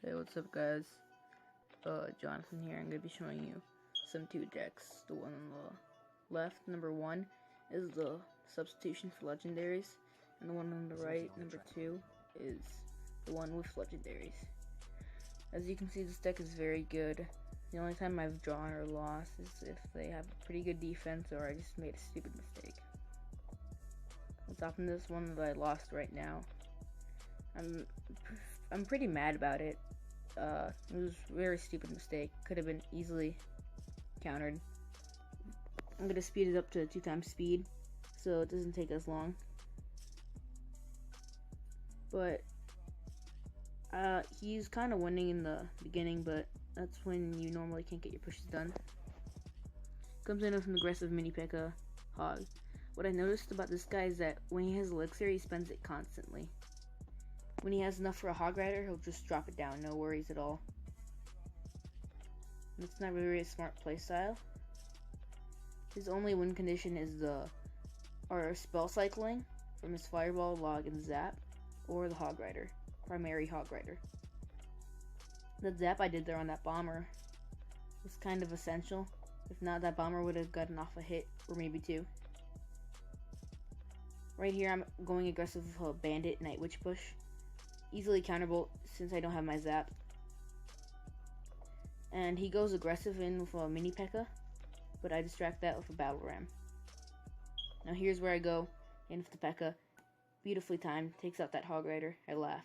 Hey, what's up guys? Jonathan here. I'm going to be showing you some 2 decks. The one on the left, number 1, is the substitution for legendaries, and the one on the right, number 2, is the one with legendaries. As you can see, this deck is very good. The only time I've drawn or lost is if they have a pretty good defense or I just made a stupid mistake. What's up in this one that I lost right now? I'm pretty mad about it. It was a very stupid mistake. Could have been easily countered. I'm gonna speed it up to 2 times speed, so it doesn't take as long. But he's kind of winning in the beginning, but that's when you normally can't get your pushes done. Comes in with an aggressive mini Pekka hog. What I noticed about this guy is that when he has elixir, he spends it constantly. When he has enough for a hog rider, he'll just drop it down, no worries at all. And it's not really a smart playstyle. His only win condition is our spell cycling from his fireball, log, and zap, or the hog rider, primary hog rider. The zap I did there on that bomber was kind of essential. If not, that bomber would have gotten off a hit, or maybe 2. Right here, I'm going aggressive with a Bandit Night Witch push. Easily counterable since I don't have my zap. And he goes aggressive in with a mini Pekka, but I distract that with a battle ram. Now here's where I go in with the Pekka. Beautifully timed, takes out that hog rider. I laugh.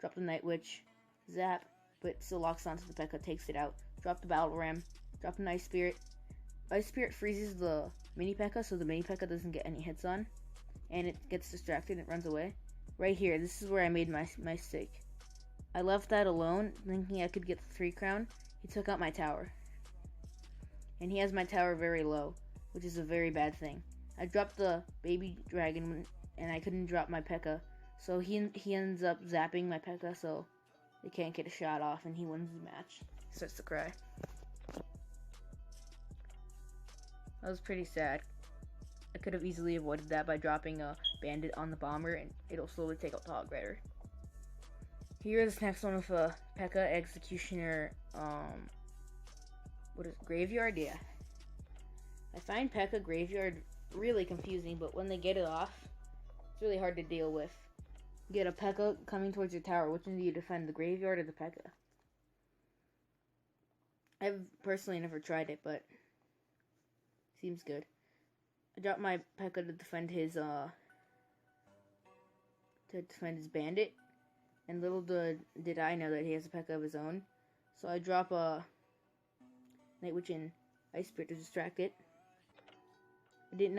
Drop the Night Witch, zap, but still locks onto the Pekka, takes it out. Drop the battle ram, drop an Ice Spirit. Ice Spirit freezes the mini Pekka so the mini Pekka doesn't get any hits on, and it gets distracted and it runs away. Right here, this is where I made my mistake. I left that alone, thinking I could get the 3 crown. He took out my tower. And he has my tower very low, which is a very bad thing. I dropped the baby dragon, and I couldn't drop my Pekka. So he ends up zapping my Pekka, so they can't get a shot off, and he wins the match. He starts to cry. That was pretty sad. I could have easily avoided that by dropping a Bandit on the bomber, and it'll slowly take out the hog rider. Here is this next one with a Pekka Executioner, what is it? Graveyard? Yeah. I find Pekka Graveyard really confusing, but when they get it off, it's really hard to deal with. You get a Pekka coming towards your tower. Which one do you defend, the Graveyard or the Pekka? I've personally never tried it, but seems good. I dropped my Pekka to defend his Bandit, and little did I know that he has a Pekka of his own. So I drop a Night Witch and Ice Spirit to distract it. I didn't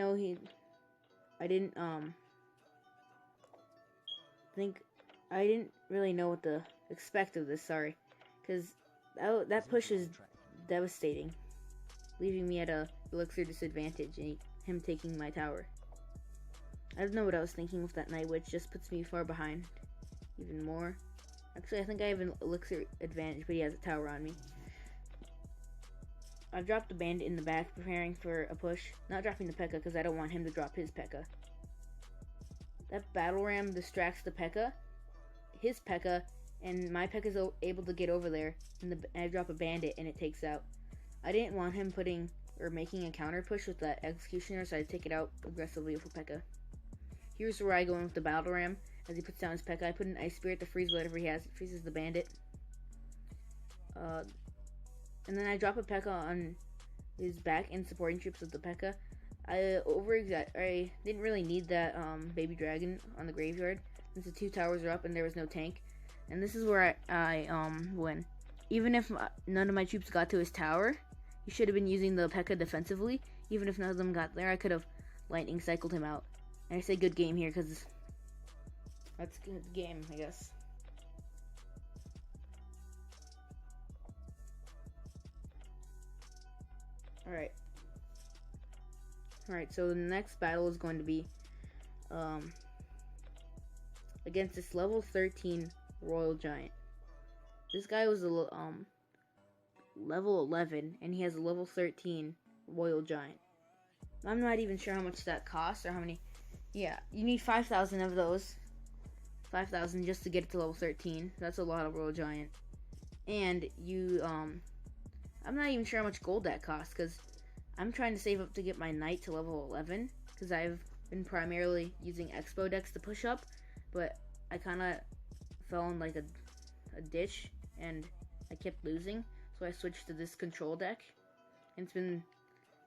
really know what to expect of this. Sorry, because that push is devastating, leaving me at a elixir disadvantage and him taking my tower. I don't know what I was thinking with that Night Witch, just puts me far behind even more. Actually, I think I have an elixir advantage, but he has a tower on me. I've dropped the Bandit in the back, preparing for a push. Not dropping the Pekka because I don't want him to drop his Pekka. That battle ram distracts the Pekka, his Pekka, and my Pekka is able to get over there, and I drop a Bandit and it takes out. I didn't want him making a counter push with that Executioner, so I take it out aggressively with a Pekka. Here's where I go in with the battle ram. As he puts down his Pekka, I put an Ice Spirit to freeze whatever he has. It freezes the Bandit. And then I drop a Pekka on his back and supporting troops with the Pekka. I didn't really need that baby dragon on the graveyard since the 2 towers are up and there was no tank. And this is where I win. Even if none of my troops got to his tower, he should have been using the Pekka defensively. Even if none of them got there, I could have lightning cycled him out. And I say good game here because that's a good game, I guess. Alright, so the next battle is going to be against this level 13 Royal Giant. This guy was a level 11, and he has a level 13 Royal Giant. I'm not even sure how much that costs or how many. Yeah, you need 5,000 of those. 5,000 just to get it to level 13. That's a lot of Royal Giant. And you, I'm not even sure how much gold that costs, because I'm trying to save up to get my knight to level 11, because I've been primarily using expo decks to push up, but I kind of fell in like a ditch, and I kept losing, so I switched to this control deck, and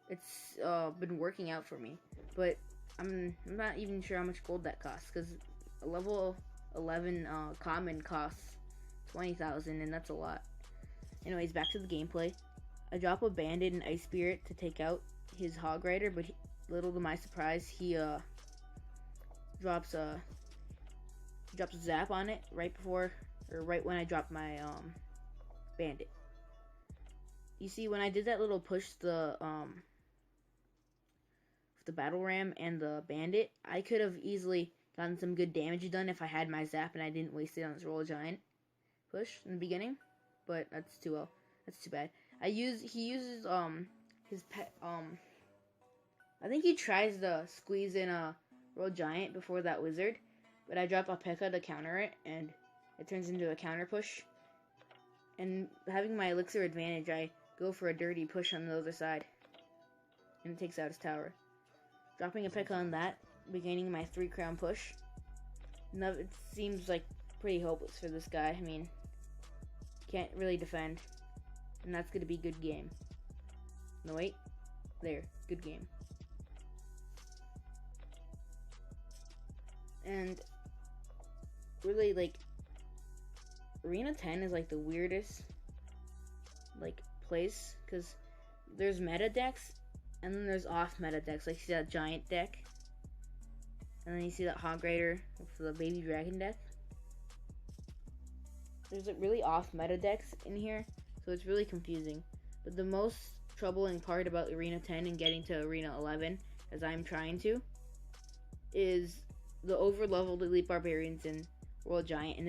it's been working out for me. But I'm not even sure how much gold that costs, because a level 11 common costs 20,000, and that's a lot. Anyways, back to the gameplay. I drop a Bandit and Ice Spirirt to take out his Hog Rider, but little to my surprise, he drops a zap on it right when I drop my Bandit. You see, when I did that little push, the Battle Ram and the Bandit, I could have easily gotten some good damage done if I had my zap and I didn't waste it on this Royal Giant push in the beginning. But that's too bad. He uses his pet I think he tries to squeeze in a Royal Giant before that wizard, but I drop a Pekka to counter it, and it turns into a counter push. And having my elixir advantage, I go for a dirty push on the other side, and it takes out his tower. Dropping a Pekka on that, beginning my 3 crown push. Now it seems like pretty hopeless for this guy. I mean, can't really defend, and that's gonna be good game. No, wait, there, good game. And really, like, Arena 10 is like the weirdest like place, because there's meta decks and then there's off meta decks. Like, you see that giant deck, and then you see that Hog Rider with the baby dragon deck. There's like really off meta decks in here, so it's really confusing. But the most troubling part about Arena 10 and getting to Arena 11, as I'm trying to, is the over-leveled Elite Barbarians and Royal Giant.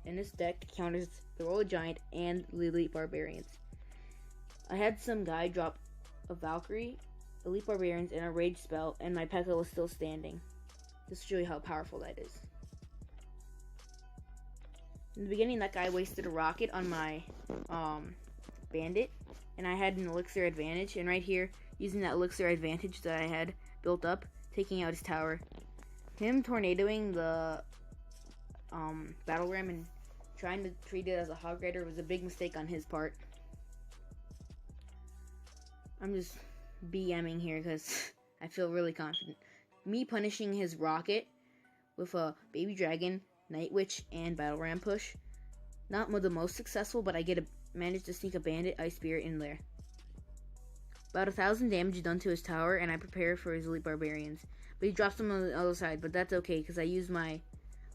In this deck counters the Royal Giant and the Elite Barbarians. I had some guy drop a Valkyrie, Elite Barbarians, and a Rage spell, and my Pekka was still standing. Just to show you how powerful that is. In the beginning, that guy wasted a rocket on my Bandit, and I had an elixir advantage. And right here, using that elixir advantage that I had built up, taking out his tower. Him tornadoing the Battle Ram and trying to treat it as a Hog Rider was a big mistake on his part. I'm just BMing here because I feel really confident. Me punishing his rocket with a Baby Dragon, Night Witch, and Battle Ram push. Not the most successful, but I managed to sneak a Bandit, Ice Spirirt in there. About 1,000 damage done to his tower, and I prepare for his Elite Barbarians. But he drops them on the other side, but that's okay, because I use my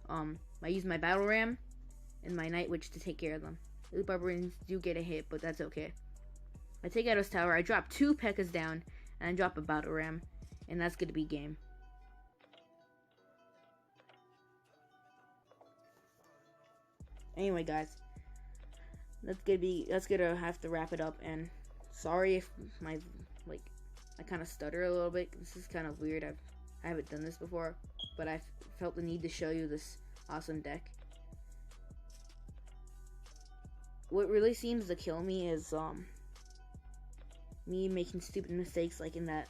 Battle Ram and my Night Witch to take care of them. Elite Barbarians do get a hit, but that's okay. I take out his tower, I drop 2 Pekkas down, and I drop a Battle Ram, and that's gonna be game. Anyway, guys, that's gonna have to wrap it up. And sorry if I kind of stutter a little bit. This is kind of weird. I haven't done this before, but I felt the need to show you this awesome deck. What really seems to kill me is me making stupid mistakes, like in that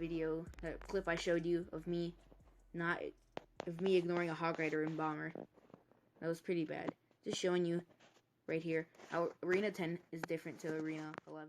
video, that clip I showed you of me ignoring a Hog Rider and Bomber. That was pretty bad. Just showing you right here how Arena 10 is different to Arena 11.